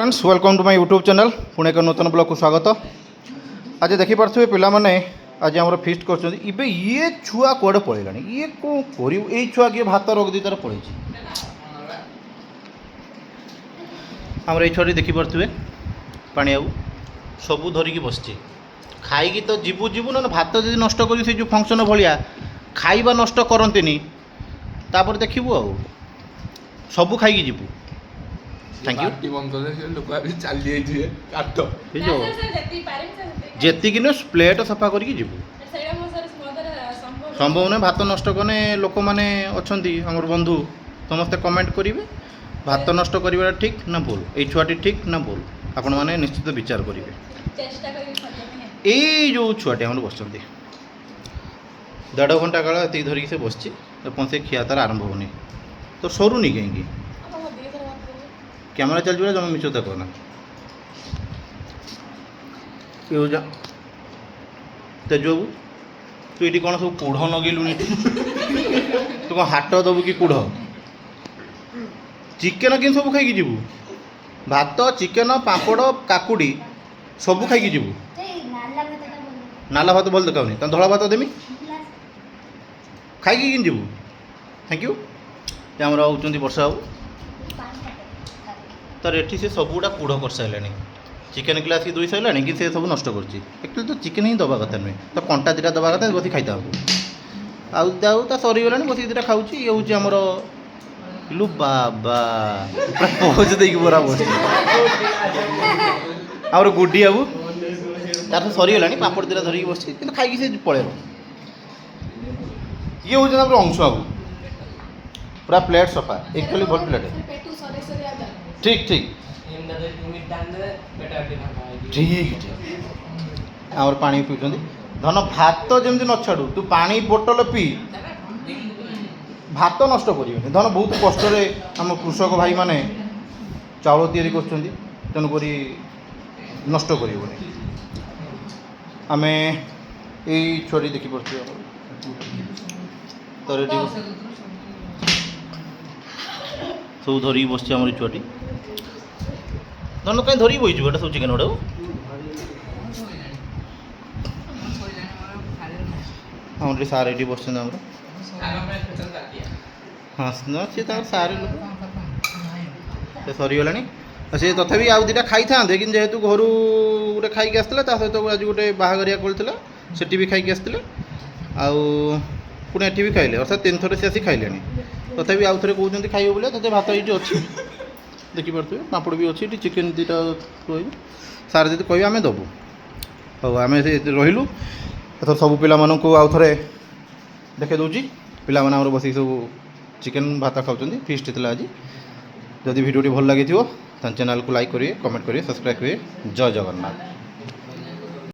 Friends welcome to my YouTube channel Pune एक नूतन blog को स्वागत। आज देखिपे पे आज आम फिस्ट कर ये छुआ कौड़े पलैला ये कौन कर छुआ किए भात रख दी तार पड़े आमर ये छुआ देखिपे पानी आऊ सबू धरिकी बसचे खाई तो जीवु जीवु ना भात जब नष्ट कर जो फंक्शन भाया खाइबा नष्ट करते तापर देखू आ सबू खाई जीवु। थैंक यू जेतिक प्लेट सफा करके जीवु संभव ना भात नष्ट कने लोक मैंने अच्छा आमर बंधु समस्ते कमेंट करेंगे भात नष्ट करवा ठीक ना भूल ये छुआटी ठीक ना भूल आपण मैंने निश्चित विचार करेंगे। ये जो छुआटी आम बस 1.5 घंटा काल ये धरिकी से बस से खिया तार आरंभ होनी तो सरुनी कहीं कैमेरा चल जमा मिछ तक ना तेजु बाबू तू ये कौन सब कूढ़ नगेलुनी तू कौन हाट दबु कि कूढ़ चिकेन कि सब खाई जीवु भात चिकेन पापड़ काकुड़ी सब खाई जीवु नाला भात भल देखाऊनी तो धला भात देमी खाई जीवु। थैंक यू आमर होती वर्षा बाबू तर ये से सबूटा कूढ़ कर सारे चिकेन ग्लास की दुई सारा कि से सब नष्ट कर तो चिकेन ही दबा कथा नुहे तो कंटा दुटा दबा कथा बस खाई आउ तो सरीगला बस दुटा खाऊँ ये हूँ आमर लु बाबा पहुँच देकी पूरा बस आमर गुड्डी बाबू तार सरीगला पापड़ दुटा धरिकी बस खाई से पलैब ये हूँ आमर अंश बाबू पूरा प्लेट सफा एक्चुअली भल प्लेट ठीक ठीक ठीक आमर पानी पीछे धन भात जमी न छाड़ू तू पानी बोतल पी भात नष्ट कर धन बहुत कष्ट आम कृषक भाई माने चाउल तैयारी कर तेणुक नष्ट कर आम यही छुआटी देखिपे तो सब धरिकी बस आम छुआटी धन कहीं धरिकी बही एटा सब चिकेन गुड़ा आम सार ये बस हाँ सी सारे लोग सरीगला सी तथापि आउ दुटा खाई था कि जेहेतु घर गोटे खाई आसला सहित आज गोटे बाहागरिया करता से भी खाई आसते पुणी एटी भी खाइले अर्थात 3 थर से आसी खाइले तथापि आउ थे कहते खाइबे बोले तथे भात ये अच्छी देखिपे पापड़ भी अच्छी चिकेन दुटा रही सार जी कह आम दबू हाँ आम रहीलु एथर सब पिला आउ थे देखे दूची पिला बस सब चिकेन भात खाऊँ फिस्ट होता आज जदि भिडियोटी भल लगी तो चैनल को लाइक करिए कमेंट करिए सब्सक्राइब करिए। जय जगन्नाथ।